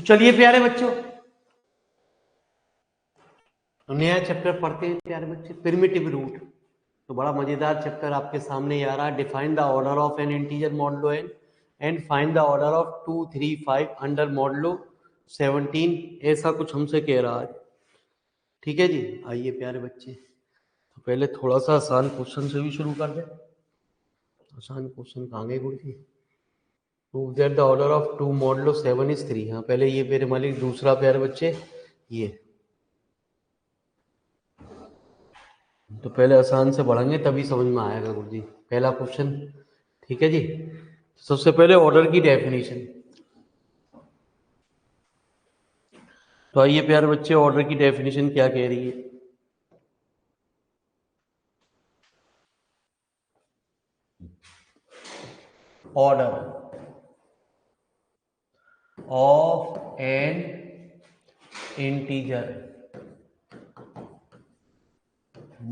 तो चलिए प्यारे बच्चों, नया चैप्टर पढ़ते हैं प्यारे बच्चे, प्रिमिटिव रूट। तो बड़ा मजेदार चैप्टर आपके सामने आ रहा है। Define the order of an integer modulo n and find the order of 2, 3, 5 under modulo 17। ऐसा कुछ हमसे कह रहा है। ठीक है जी, आइए प्यारे बच्चे, तो पहले थोड़ा सा आसान क्वेश्चन से भी शुरू कर दे। आसान क्वेश्चन कहाँ गए गुरु जी? Prove that the order of 2 modulo 7 is 3। हाँ, पहले ये मेरे मालिक दूसरा प्यारे बच्चे, ये तो पहले आसान से पढ़ेंगे तभी समझ में आएगा गुरु जी। पहला क्वेश्चन, ठीक है जी। सबसे पहले ऑर्डर की डेफिनेशन। तो आइए प्यारे बच्चे, ऑर्डर की डेफिनेशन क्या कह रही है? Order of an integer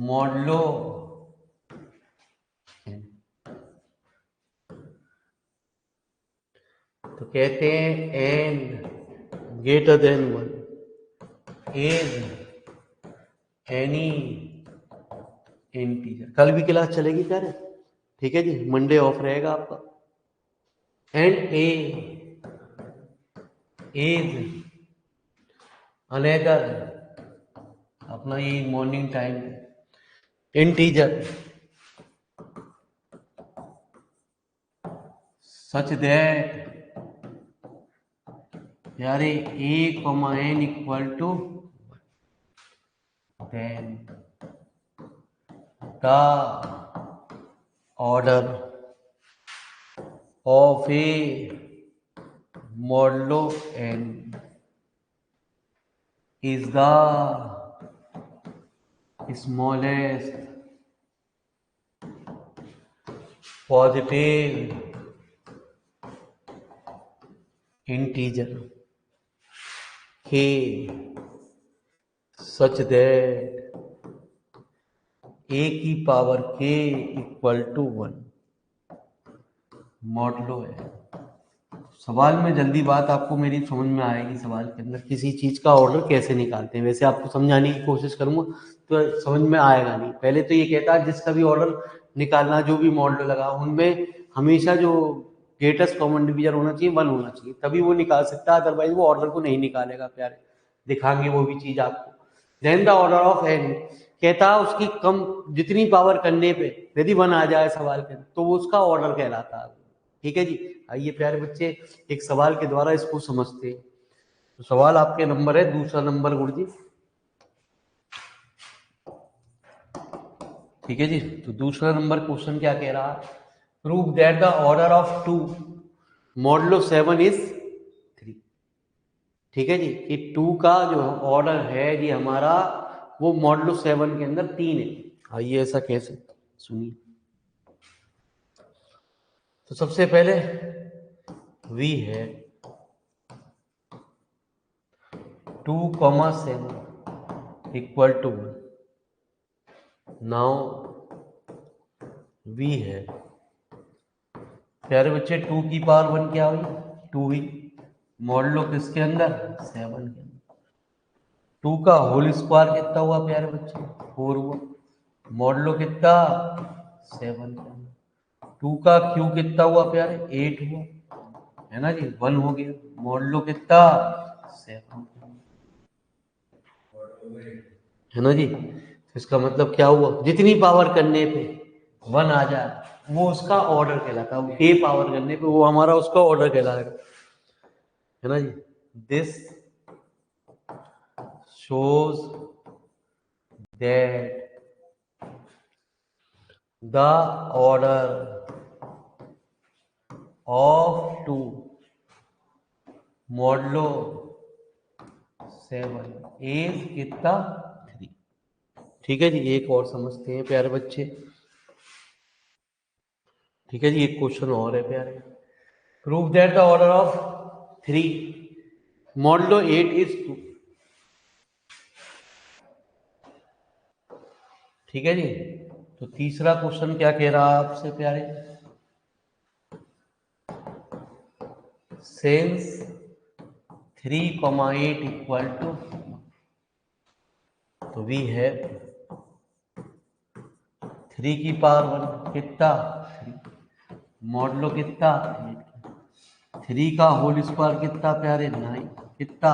modulo तो कहते हैं n greater than 1 is any integer. कल भी क्लास चलेगी प्यारे, ठीक है जी, मंडे ऑफ रहेगा आपका। एंड ए इज अनदर, अपना ये morning time integer such that यारे a, n equal to then the order of a modulo n is the smallest positive integer k such that a की power k equal to 1 modulo है। सवाल में जल्दी बात आपको मेरी समझ में आएगी। सवाल के अंदर किसी चीज का ऑर्डर कैसे निकालते हैं, वैसे आपको समझाने की कोशिश करूंगा तो समझ में आएगा नहीं। पहले तो ये कहता है जिसका भी ऑर्डर निकालना, जो भी मॉडल लगा, उनमें हमेशा जो ग्रेटेस्ट कॉमन डिवीजर होना चाहिए 1 होना चाहिए, तभी वो निकाल सकता है, अदरवाइज वो ऑर्डर को नहीं निकालेगा प्यारे। दिखाएंगे वो भी चीज आपको। Then the order of n कहता है उसकी कम जितनी पावर करने पे यदि 1 आ जाए सवाल के, तो वो उसका ऑर्डर कहलाता है। ठीक है जी, आइए प्यारे बच्चे एक सवाल के द्वारा इसको समझते हैं। तो सवाल आपके नंबर है दूसरा नंबर गुरु जी, ठीक है जी। तो दूसरा नंबर क्वेश्चन क्या कह रहा है? Prove that the order of 2 modulo 7 is 3। ठीक है जी, कि 2 का जो ऑर्डर है जी हमारा, वो मॉडुलो 7 के अंदर 3 है। आइए ऐसा कैसे, सुनिए। तो सबसे पहले v है 2,7 इक्वल टू 1। नाउ v है प्यारे बच्चे 2 की पावर 1 क्या हुई? 2 ही। मॉडुलो किसके अंदर? 7 के अंदर। 2 का होल स्क्वायर कितना हुआ प्यारे बच्चे? 4 हुआ। मॉडुलो कितना? 7 के अंदर। 2 का क्यू कितना हुआ प्यारे? 8 हुआ, है ना जी, 1 हो गया। मॉडुलो कितना? 7, है ना जी। इसका मतलब क्या हुआ? जितनी पावर करने पे 1 आ जाए वो उसका ऑर्डर कहलाता है। k पावर करने पे वो हमारा उसका ऑर्डर कहलाएगा, है ना जी। This shows that the order of 2 modulo 7 is कितना? 3। ठीक है जी, एक और समझते हैं प्यारे बच्चे। ठीक है जी, एक क्वेश्चन और है प्यारे। Prove that the order of 3 modulo 8 is 2। ठीक है जी। तो तीसरा क्वेश्चन क्या कह रहा है आपसे प्यारे? सिंस 3,8 इक्वल टू, तो वी है 3 की पावर 1 कितना, मॉडलो कितना, 3 का होल स्क्वायर कितना प्यारे, 9 कितना,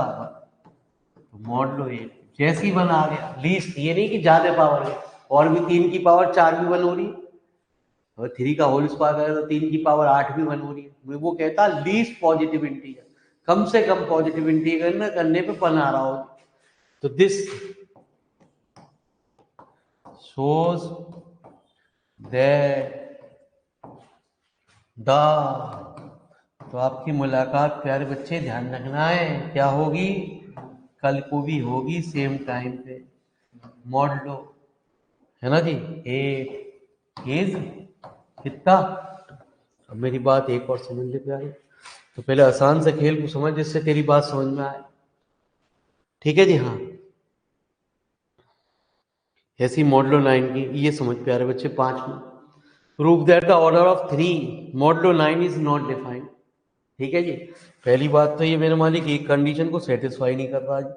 तो मॉडलो 8 जैसे ही 1 आ गया लीस्ट, ये नहीं कि ज्यादा पावर है, और भी 3 की पावर 4 भी 1 हो रही है, और 3 का होल स्क्वायर करें तो 3 की पावर 8 भी 1 हो रही है। वो कहता लीस्ट पॉजिटिव इंटीजर, कम से कम पॉजिटिव इंटीजर न करने पे 1 आ रहा हो। तो दिस shows that the, तो आपकी मुलाकात प्यारे बच्चे ध्यान रखना है क्या होगी, कल को भी होगी सेम टाइम पे, मॉडलो है ना जी, 8 इज कितना। अब मेरी बात एक और समझ ले प्यारे, तो पहले आसान से खेल को समझ जिससे तेरी बात समझ में आए, ठीक है जी। हाँ, ऐसी मॉडलो 9 की ये समझ प्यारे बच्चे 5 में, prove that the order of 3 modulo 9 is not defined. ठीक है जी, पहली बात तो ये मेरे मालिक एक कंडीशन को सेटिस्फाई नहीं कर रहा जी,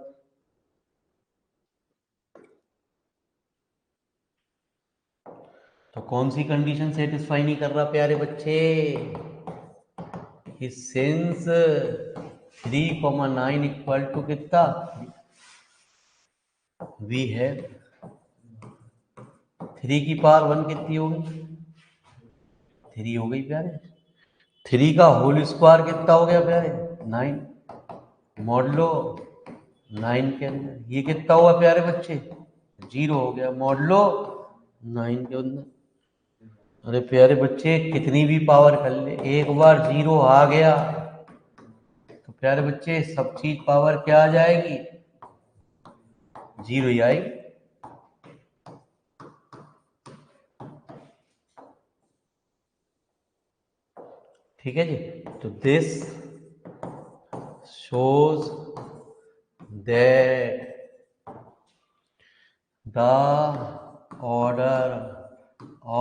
तो कौन सी कंडीशन सेटिस्फाई नहीं कर रहा प्यारे बच्चे, कि सिंस 3,9 इक्वल टू कितना, वी है 3 की पावर 1 कितनी होगी, 3 हो गई प्यारे, 3 का होल स्क्वायर कितना हो गया प्यारे, 9, मॉडलो 9 के अंदर ये कितना हुआ प्यारे बच्चे, 0 हो गया, मॉडलो 9 के अंदर। अरे प्यारे बच्चे कितनी भी पावर कर ले, एक बार 0 आ गया तो प्यारे बच्चे सब चीज पावर क्या आ जाएगी, 0 ही आएगी। ठीक है जी, तो this shows that the order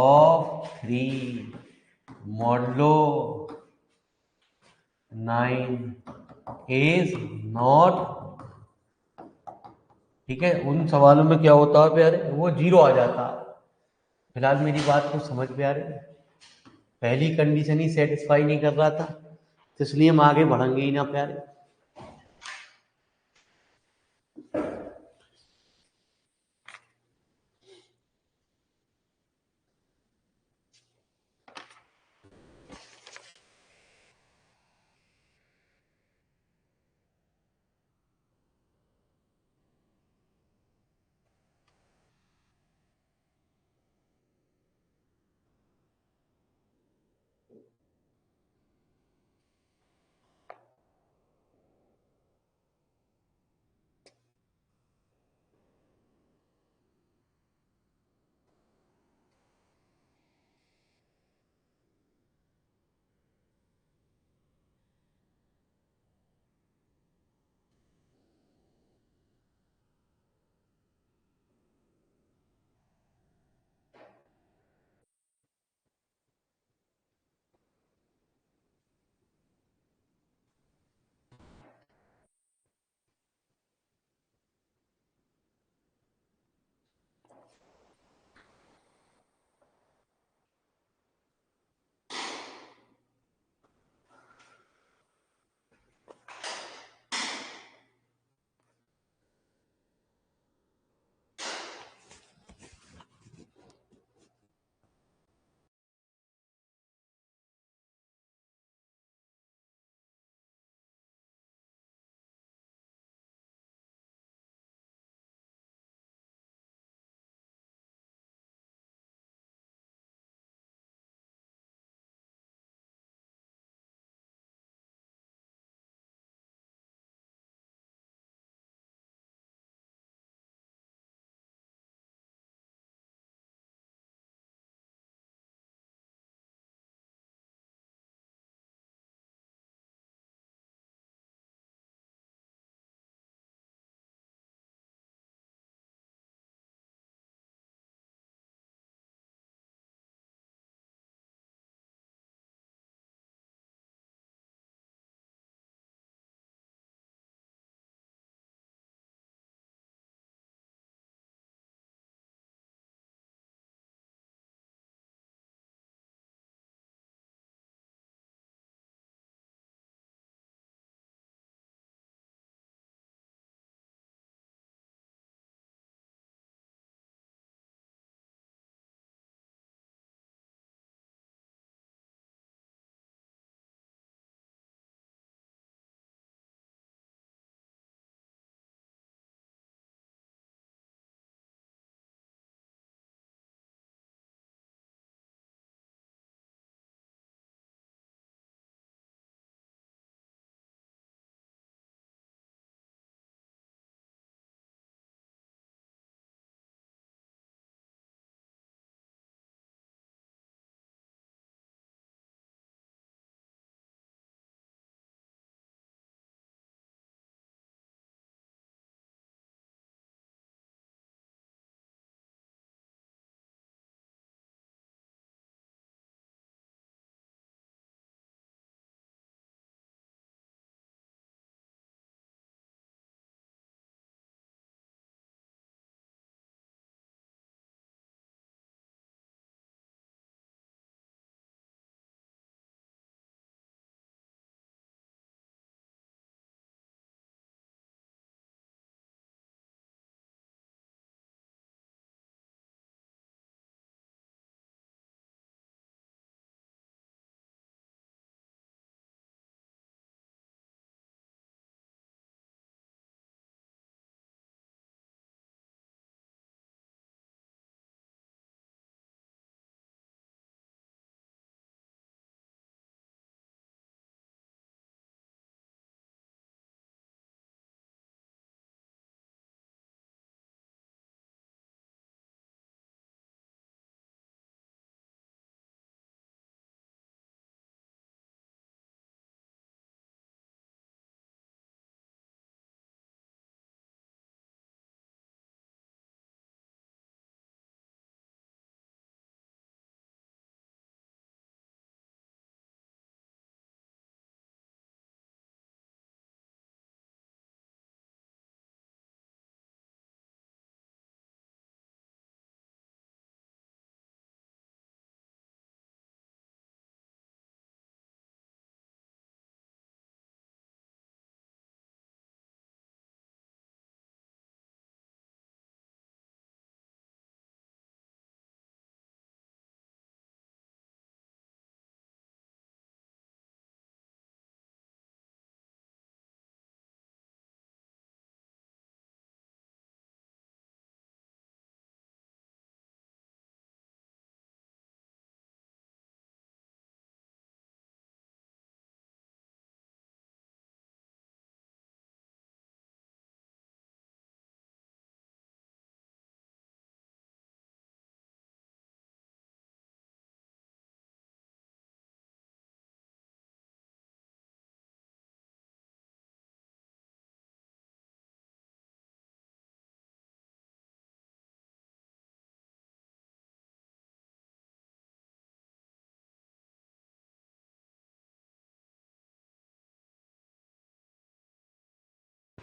of 3 modulo 9 is not, ठीक है, उन सवालों में क्या होता है प्यारे, वो 0 आ जाता। फिलहाल मेरी बात को समझ प्यारे, पहली कंडीशन ही सेटिस्फाई नहीं कर रहा था, तो इसलिए हम आगे बढ़ेंगे ही ना प्यारे।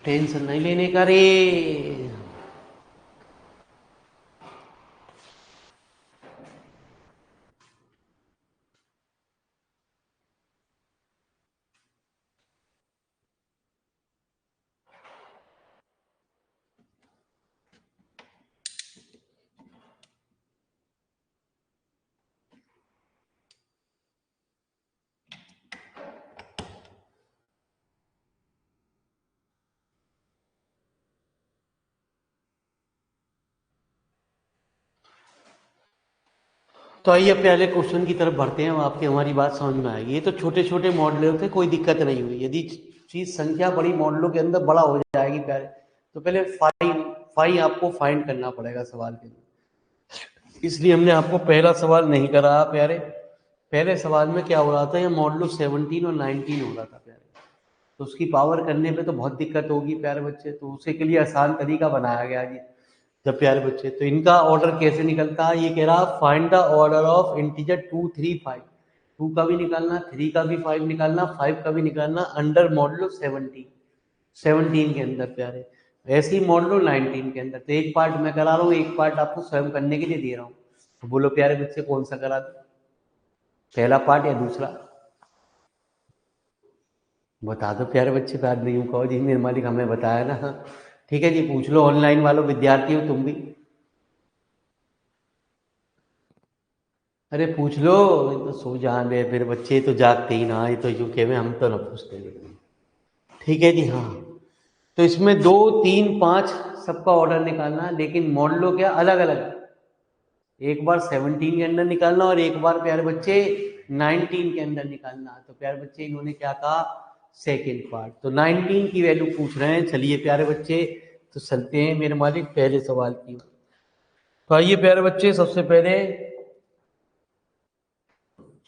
टेंशन नहीं लेने का रे। तो आइए पहले क्वेश्चन की तरफ बढ़ते हैं, आपकी हमारी बात समझ में आएगी। ये तो छोटे छोटे मॉडलों थे, कोई दिक्कत नहीं हुई। यदि चीज संख्या बड़ी मॉडलों के अंदर बड़ा हो जाएगी प्यारे, तो पहले फाई आपको फाइंड करना पड़ेगा सवाल के लिए। इसलिए हमने आपको पहला सवाल नहीं कराया प्यारे। पहले सवाल में क्या हो रहा था, ये मॉडलो 17 और 19 हो रहा था प्यारे। तो उसकी पावर करने पे तो बहुत दिक्कत होगी प्यारे बच्चे, तो उसी के लिए आसान तरीका बनाया गया जी। जब प्यारे बच्चे, तो इनका ऑर्डर कैसे निकलता है, ये कह रहा find the order of integer 2 3 5। 2 का भी निकालना, 3 का भी 5 निकालना, 5 का भी निकालना, अंडर मॉडलो 17 के अंदर प्यारे। ऐसे ही मॉडलो 19 के अंदर। तो एक पार्ट मैं करा रहा हूँ, एक पार्ट आपको स्वयं करने के लिए दे रहा हूँ। तो बोलो प्यारे बच्चे कौन सा करा दो, पहला पार्ट या दूसरा? बता दो प्यारे बच्चे, बाद में यूं कहो जी मेरे मालिक हमें बताया ना। ठीक है जी, पूछ लो ऑनलाइन वालों, विद्यार्थी हो तुम भी। अरे पूछ लो, ये तो सो जान रहे फिर बच्चे, तो जागते ही ना, ये तो यूं कहे हम तो ना पूछते नहीं। ठीक है जी, हाँ। तो इसमें 2 3 5 सबका ऑर्डर निकालना, लेकिन मॉडलो क्या अलग अलग। एक बार 17 के अंदर निकालना और एक बार प्यारे बच्चे 19 के अंदर निकालना। तो प्यारे बच्चे इन्होंने क्या कहा, सेकेंड पार्ट। तो 19 की वैल्यू पूछ रहे हैं। चलिए प्यारे बच्चे, तो चलते हैं मेरे मालिक पहले सवाल की। तो आइए प्यारे बच्चे, सबसे पहले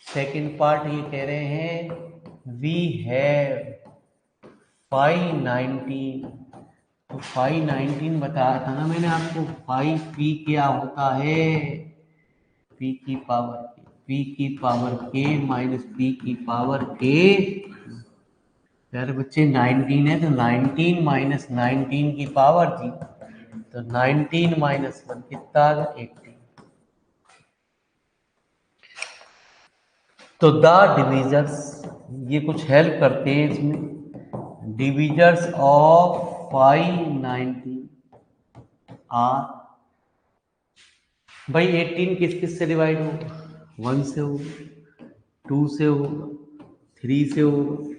सेकेंड पार्ट ये कह रहे हैं वी हैव 519। तो 519 बताया था ना मैंने आपको। 5p क्या होता है, p की पावर के, p की पावर के माइनस p की पावर के। यार बच्चे 19 है, तो 19 माइनस 19 की पावर जी। तो 19 माइनस 1 कितना आ गया, 18। तो द डिविजर्स, ये कुछ हेल्प करते हैं इसमें। डिविजर्स ऑफ 519 आर, भाई 18 किस किस से डिवाइड होगा, 1 से होगा, 2 से होगा, 3 से होगा,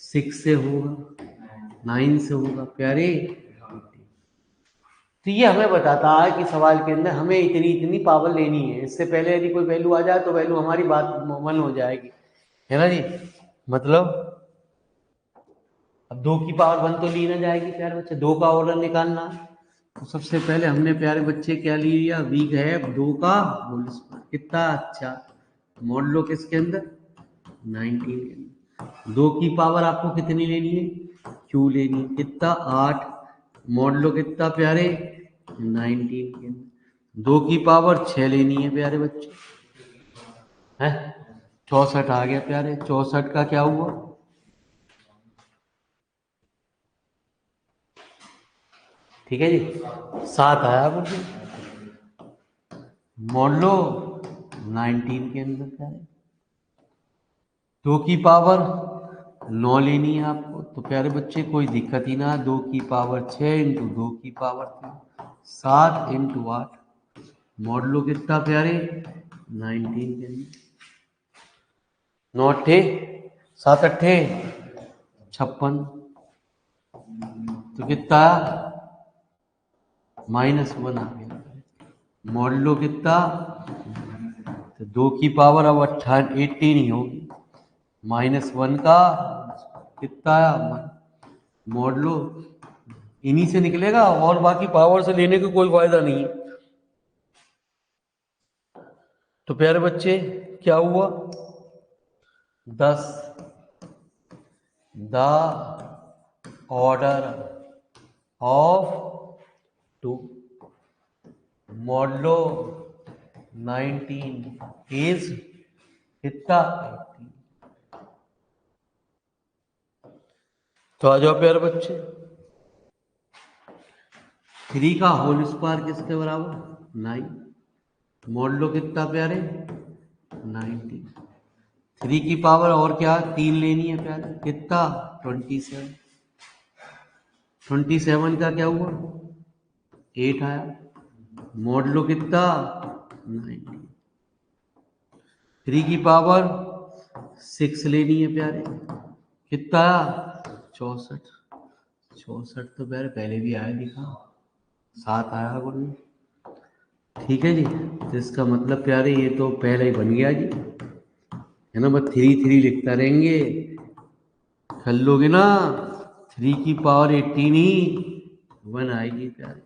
6 से होगा, 9 से होगा प्यारे। तो ये हमें बताता है कि सवाल के अंदर हमें इतनी इतनी पावर लेनी है। इससे पहले यदि कोई वैल्यू आ जाए तो वैल्यू हमारी बात मन हो जाएगी, है ना जी। मतलब अब 2 की पावर 1 तो ली ना जाएगी प्यारे बच्चे, 2 का ऑर्डर निकालना। तो सबसे पहले हमने प्यारे बच्चे क्या लिया, वीक है 2 का होल स्क्वायर। कितना अच्छा, मोड लो किसके अंदर, 19 के अंदर। 2 की पावर आपको कितनी लेनी है, क्यू लेनी है। कितना, 8। मोड लो कितना प्यारे, 19 के अंदर। 2 की पावर 6 लेनी है प्यारे बच्चे, है 64 आ गया प्यारे। 64 का क्या हुआ, ठीक है जी, 7 आया मुझे। मोड लो 19 के अंदर क्या है, 2 की पावर 9 लेनी है आपको। तो प्यारे बच्चे कोई दिक्कत ही ना, 2 की पावर 6 इंटू 2 की पावर 3, 7 इंटू 8। मोड लो कितना प्यारे, 19 के अंदर। 9 अट्ठे 7 अट्ठे 56। तो कितना, -1 आ गया। मोड लो कितना, तो 2 की पावर अब 18 ही होगी, -1 का कितना आया 1। मोड लो इन्हीं से निकलेगा, और बाकी पावर से लेने का कोई फायदा नहीं है। तो प्यारे बच्चे क्या हुआ, 10 the order of 2 modulo 19 is कितना, 18। तो आ जाओ प्यारे बच्चे, 3 का होल स्क्वायर किसके बराबर 9। मॉडलो कितना प्यारे 90। 3 की पावर और क्या 3 लेनी है प्यारे कितना 27। 27 का क्या हुआ 8 आया। मॉडलो कितना 90। 3 की पावर 6 लेनी है प्यारे कितना आया 64। 64 तो प्यारे पहले भी आया लिखा 7 आया गुण में। ठीक है जी, तो इसका मतलब प्यारे ये तो पहले ही बन गया जी, है ना। बस 3 3 लिखता रहेंगे, कर लोगे ना। 3 की पावर 18 ही 1 आएगी प्यारे।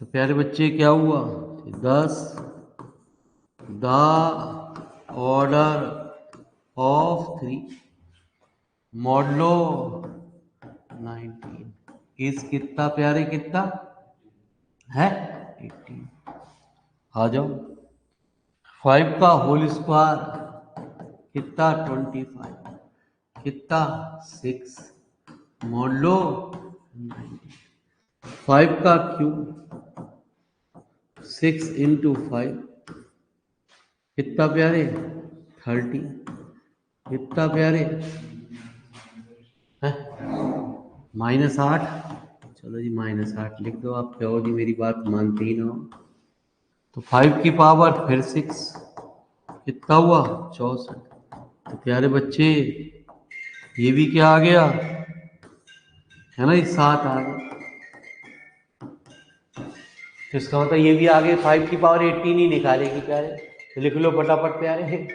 तो प्यारे बच्चे क्या हुआ 10 द ऑर्डर ऑफ 3 मॉडलो 19 इस कितना प्यारे कितना है 18। आ जाओ 5 का होल स्क्वायर कितना 25 कितना 6 मॉडलो 5 का क्यूब 6 इंटू 5 कितना प्यारे 30 कितना प्यारे है -8। चलो जी -8 लिख दो आप, क्या हो जी मेरी बात मानते ही ना हो। तो 5 की पावर फिर 6 कितना हुआ 64। तो प्यारे बच्चे ये भी क्या आ गया है ना, ये 7 आ गया। तो इसका मतलब ये भी आगे 5 की पावर 18 ही निकालेगी प्यारे। तो लिख लो फटाफट प्यारे।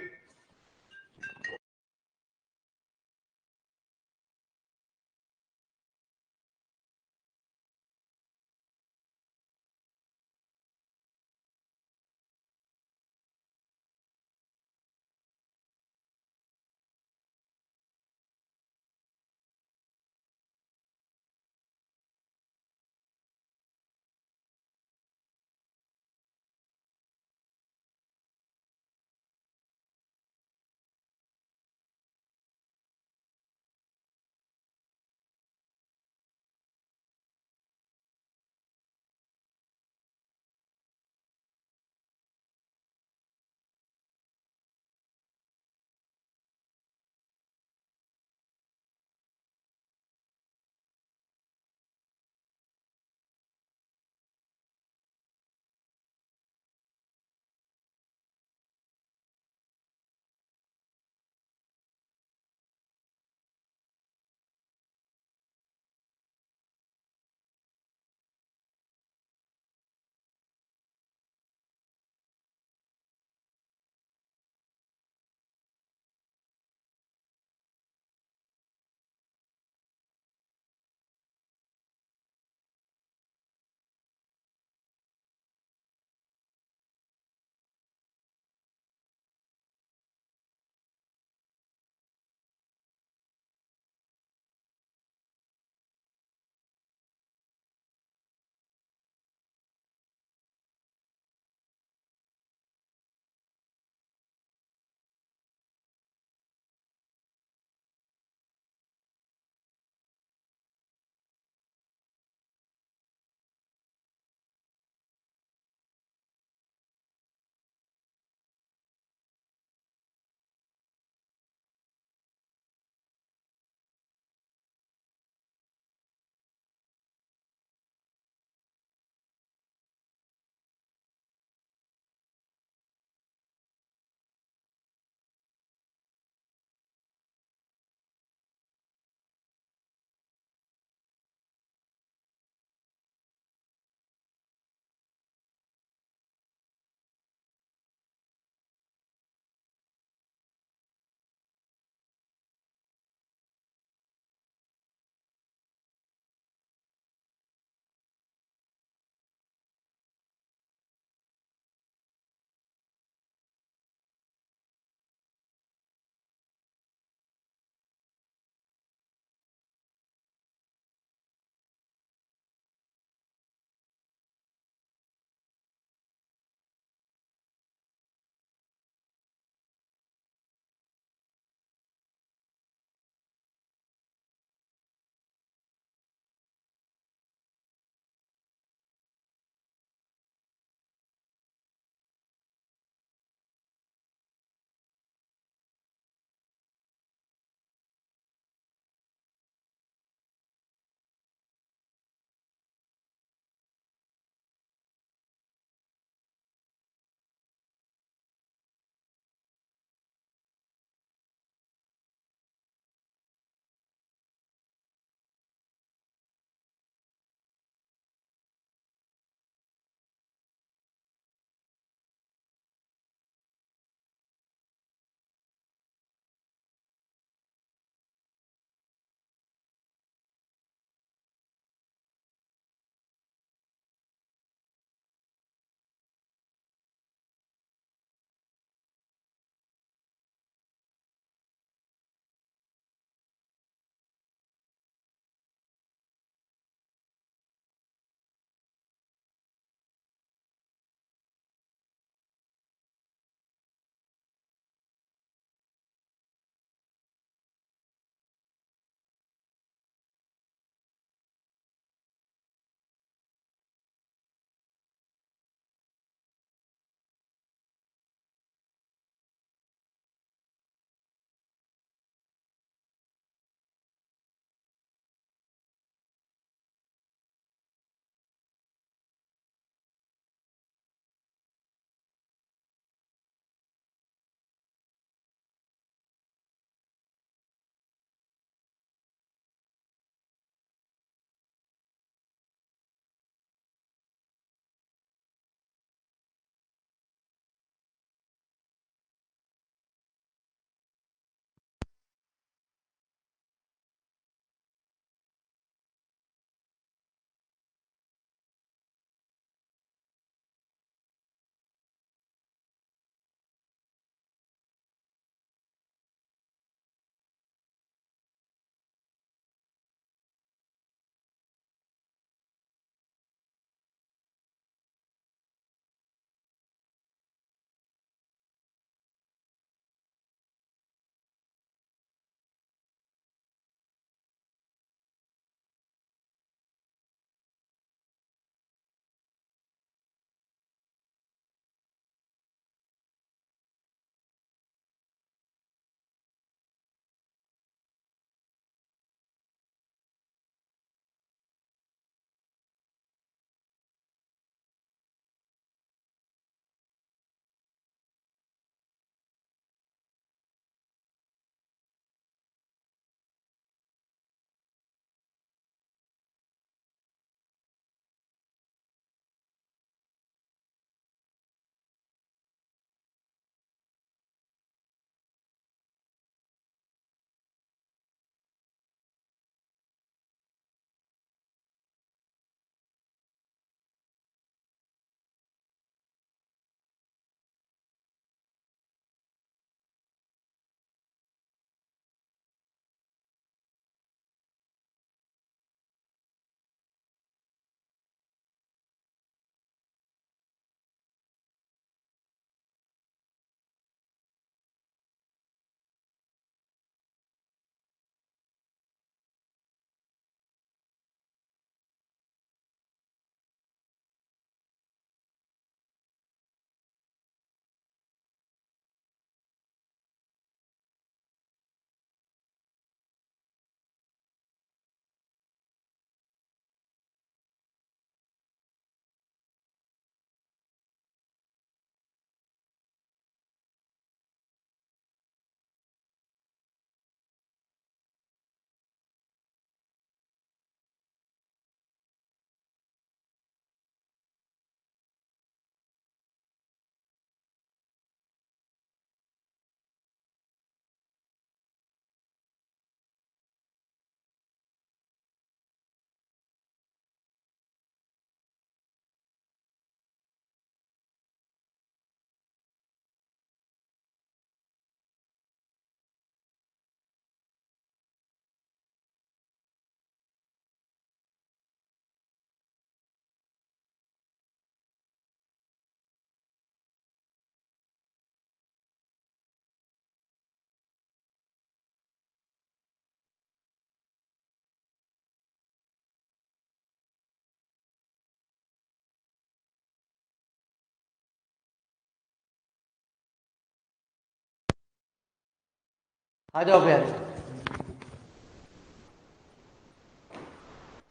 आ जाओ प्यारे।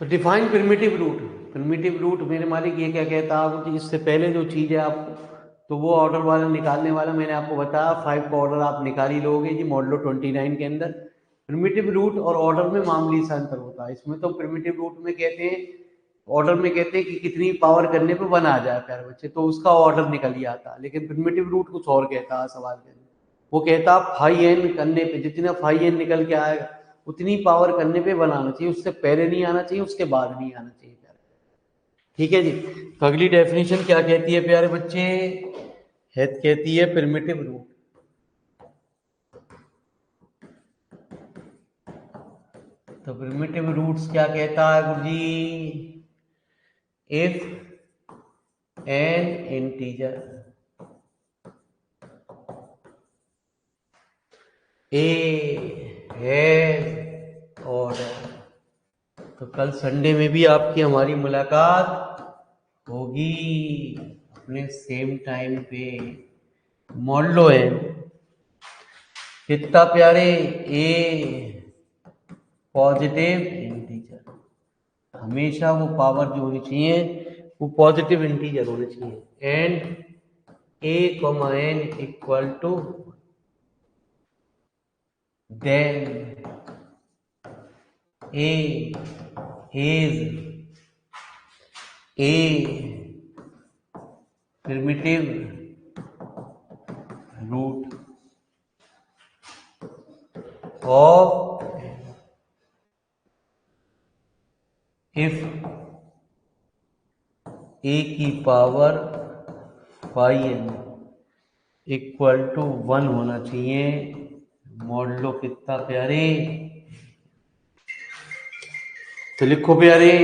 तो define primitive root. Primitive root मेरे मालिक ये क्या कहता है आपको, इससे पहले जो चीज़ है आपको, तो वो ऑर्डर वाला निकालने वाला मैंने आपको बताया 5 का ऑर्डर आप निकाल ही लोगे जी मॉडलो 29 के अंदर। प्रिमिटिव रूट और ऑर्डर में मामूली सा अंतर होता है। इसमें तो प्रिमिटिव रूट में कहते हैं, ऑर्डर में कहते हैं कि कितनी पावर करने पे 1 आ जाए प्यारे बच्चे, तो उसका ऑर्डर निकल ही आता है। लेकिन प्रिमिटिव रूट कुछ और कहता है सवाल के अंदर। वो कहता है फाई एन करने पे जितना फाई एन निकल के आएगा उतनी पावर करने पे 1 आना चाहिए, उससे पहले नहीं आना चाहिए, उसके बाद नहीं आना चाहिए प्यारे। ठीक है जी। तो अगली डेफिनेशन क्या कहती है प्यारे बच्चे, कहती है प्रिमिटिव रूट। तो प्रिमिटिव रूट्स क्या कहता है गुरुजी, if n integer a has order. तो कल संडे में भी आपकी हमारी मुलाकात होगी अपने सेम टाइम पे। मॉडलो एन कितना प्यारे, ए पॉजिटिव इंटीजर, हमेशा वो पावर जो होनी चाहिए वो पॉजिटिव इंटीजर होनी चाहिए। And a comma n equal to then a is a primitive root of if a की power phi n equal to 1 होना चाहिए। मॉडलो कितना प्यारे, तो लिखो प्यारे,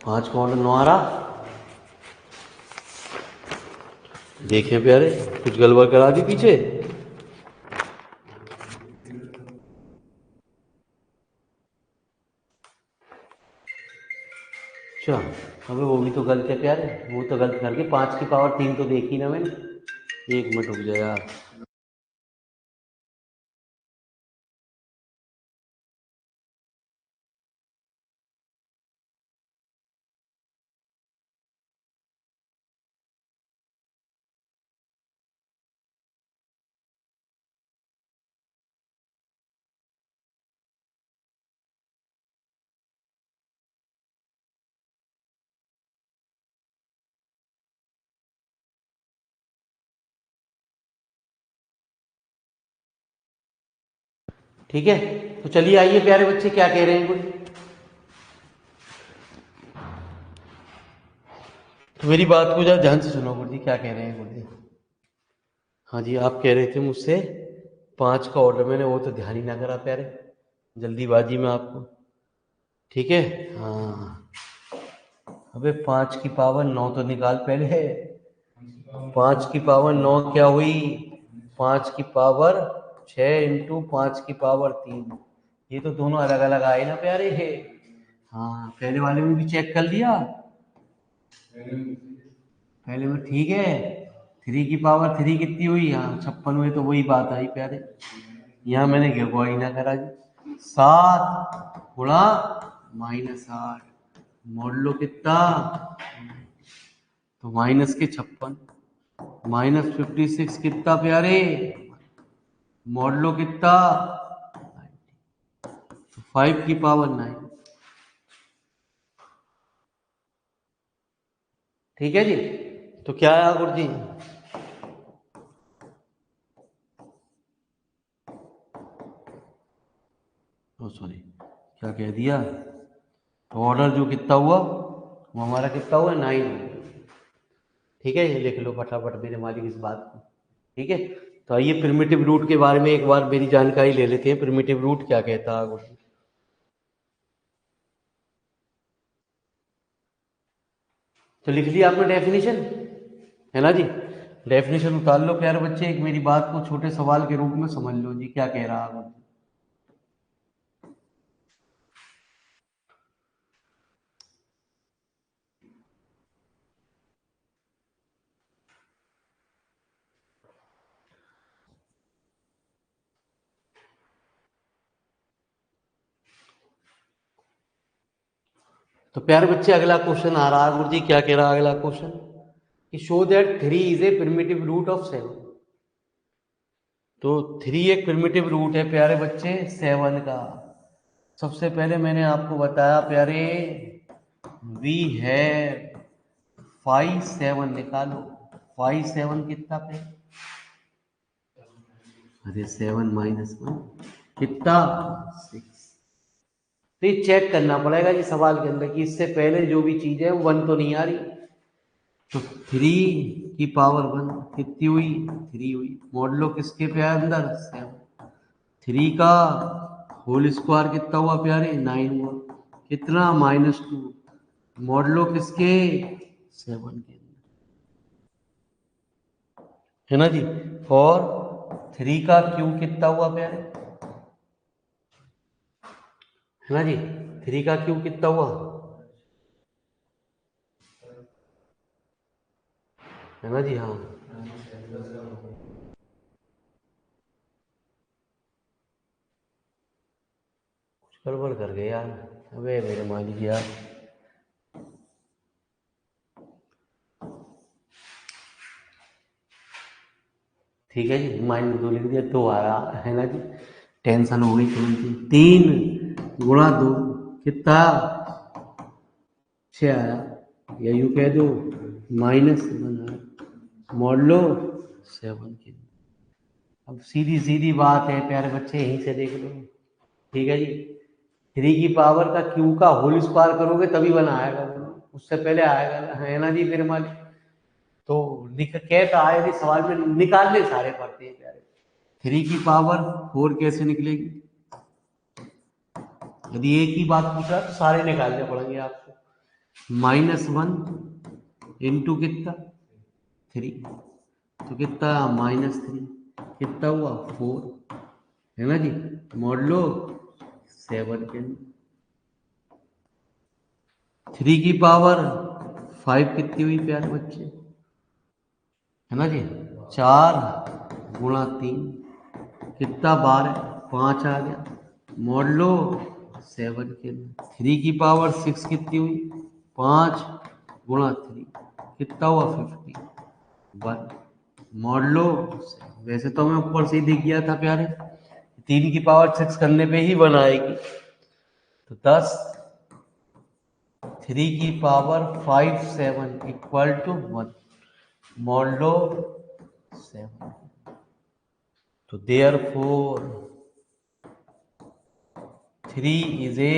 5 का ऑर्डर 9 आ रहा। देखें प्यारे, कुछ गड़बड़ करा दी पीछे। अच्छा, अबे वो भी तो गलत है प्यारे, वो तो गलत करके 5 की पावर 3 तो देखी ना मैंने। 1 मिनट रुक जा यार। ठीक है, तो चलिए आइए प्यारे बच्चे, क्या कह रहे हैं कुछ। तो मेरी बात को जरा ध्यान से सुनो गुरुजी, क्या कह रहे हैं गुरुजी। हाँ जी, आप कह रहे थे मुझसे 5 का ऑर्डर, मैंने वो तो ध्यान ही ना करा प्यारे, जल्दीबाजी में आपको। ठीक है, हाँ। अबे 5 की पावर 9 तो निकाल पहले। 5 की पावर 9 क्या हुई, 5 की पावर 6 इंटू 5 की पावर 3। ये तो दोनों अलग अलग आए ना प्यारे है। हाँ, पहले वाले में भी चेक कर लिया, पहले में ठीक है। 3 की पावर 3 कितनी हुई, हाँ 56 में, तो वही बात आई प्यारे। यहाँ मैंने गड़बड़ी ना करा जी। 7 गुणा -8 मोड़ लो कितना, तो माइनस के 56, -56 कितना प्यारे, मॉडलो कितना, 5 की पावर 9। ठीक है जी। तो क्या है आकुर जी, सॉरी क्या कह दिया, तो ऑर्डर जो कितना हुआ वो हमारा कितना हुआ, 9। ठीक है, ये लिख लो फटाफट मेरे मालिक इस बात को। ठीक है, तो आइए प्रिमिटिव रूट के बारे में एक बार मेरी जानकारी ले लेते हैं। प्रिमिटिव रूट क्या कहता है आकुर जी? तो लिख लिया आपने डेफिनेशन, है ना जी। डेफिनेशन उतार लो प्यारे बच्चे, एक मेरी बात को छोटे सवाल के रूप में समझ लो जी, क्या कह रहा है। तो प्यारे बच्चे अगला क्वेश्चन आ रहा है गुरु जी, क्या कह रहा है अगला क्वेश्चन, कि show that 3 is a primitive root of 7। तो 3 एक प्रिमिटिव रूट है प्यारे बच्चे 7 का। सबसे पहले मैंने आपको बताया प्यारे, वी है 5 7 निकालो, 5 7 कितना पे, अरे 7 -1 कितना, 6। तो ये चेक करना पड़ेगा जी सवाल के अंदर कि इससे पहले जो भी चीज है वो 1 तो नहीं आ रही। तो 3 की पावर 1 कितनी हुई, 3 हुई, मॉडलो किसके पे है अंदर, 7। 3 का होल स्क्वायर कितना हुआ प्यारे, 9 हुआ, कितना, -2, मॉडलो किसके, 7 के, है ना जी। और 3 का क्यू कितना हुआ प्यारे, है ना जी। 3 का क्यू कितना हुआ, है ना जी। हाँ, गड़बड़ कर गए यार, अबे मेरे मालिक यार। ठीक है जी, -2 लिख दिया, 2 आ रहा है ना जी। टेंशन हो गई थोड़ी सी। 3 × 2 कितना, 6 आया, या यूं कह दो -1 आया, मॉडलो 7 की। अब सीधी सीधी बात है प्यारे बच्चे, यहीं से देख लो। ठीक है जी, 3 की पावर का क्यू का होल स्क्वायर करोगे तभी बना आएगा, उससे पहले आएगा ना, है ना जी मेरे मालिक। तो लिख के तो आए थे सवाल में, निकालने सारे पड़ते हैं प्यारे। 3 की पावर 4 कैसे निकलेगी, यदि एक ही बात पूछा तो सारे निकालने पड़ेंगे आपको। -1 इंटू कितना, 3, तो कितना, -3, कितना हुआ, 4, है ना जी, मॉडलो 7 के। 3 की पावर 5 कितनी हुई प्यारे बच्चे, है ना जी, 4 × 3 कितना, 12, 5 आ गया, मॉडलो 7 के। 3 की पावर 6 कितनी हुई, 5 × 3 कितना हुआ, 51, मॉडलो 7। वैसे तो मैं ऊपर से ही देख गया था प्यारे, 3 की पावर 6 करने पे ही 1 आएगी। तो 10, 3 की पावर 5 7 इक्वल टू 1, मॉडलो 7। तो therefore 3 is a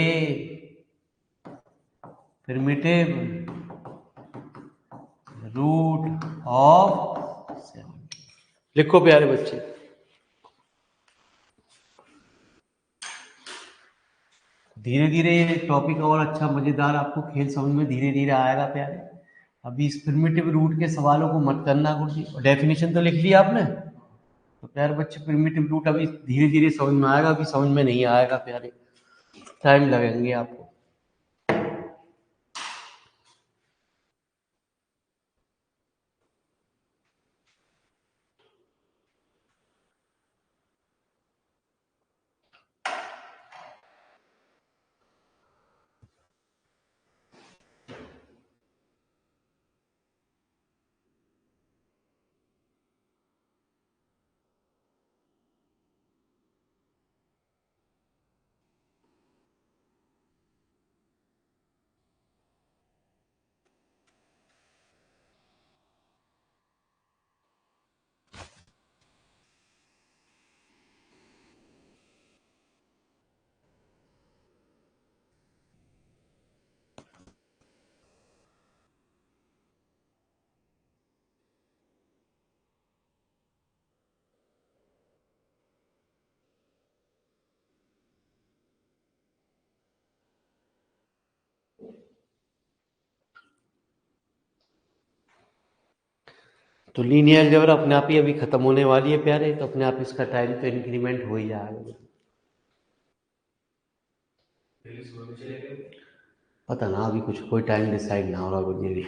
primitive root of 7। लिखो प्यारे बच्चे, धीरे धीरे ये टॉपिक और अच्छा मजेदार आपको खेल समझ में धीरे धीरे आएगा प्यारे। अभी इस प्रिमिटिव रूट के सवालों को मत करना गुरुजी। डेफिनेशन तो लिख लिया आपने, तो प्यारे बच्चे प्रिमिटिव रूट अभी धीरे धीरे समझ में आएगा, अभी समझ में नहीं आएगा प्यारे, टाइम लगेंगे आपको। तो लीनियर अलजेब्रा अपने आप ही अभी खत्म होने वाली है प्यारे, तो अपने आप इसका टाइम तो इंक्रीमेंट हो ही जाएगा। पता ना, अभी कुछ कोई टाइम डिसाइड ना हो रहा मुझे भी।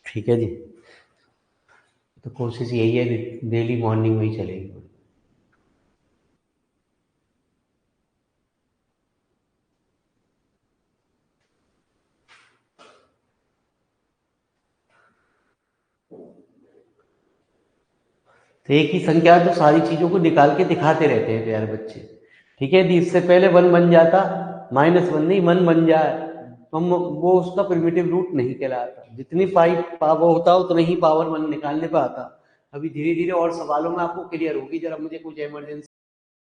ठीक है जी। तो कोशिश यही है डेली मॉर्निंग में ही चलेगी। तो एक ही संख्या तो सारी चीजों को निकाल के दिखाते रहते हैं प्यारे बच्चे। ठीक है, यदि इससे पहले वन बन जाता, माइनस वन नहीं वन बन जाए, तो हम वो उसका प्रिमिटिव रूट नहीं कहलाता। जितनी पावर होता उतना ही पावर वन निकालने पे आता। अभी धीरे धीरे और सवालों में आपको क्लियर होगी। जरा मुझे कुछ इमरजेंसी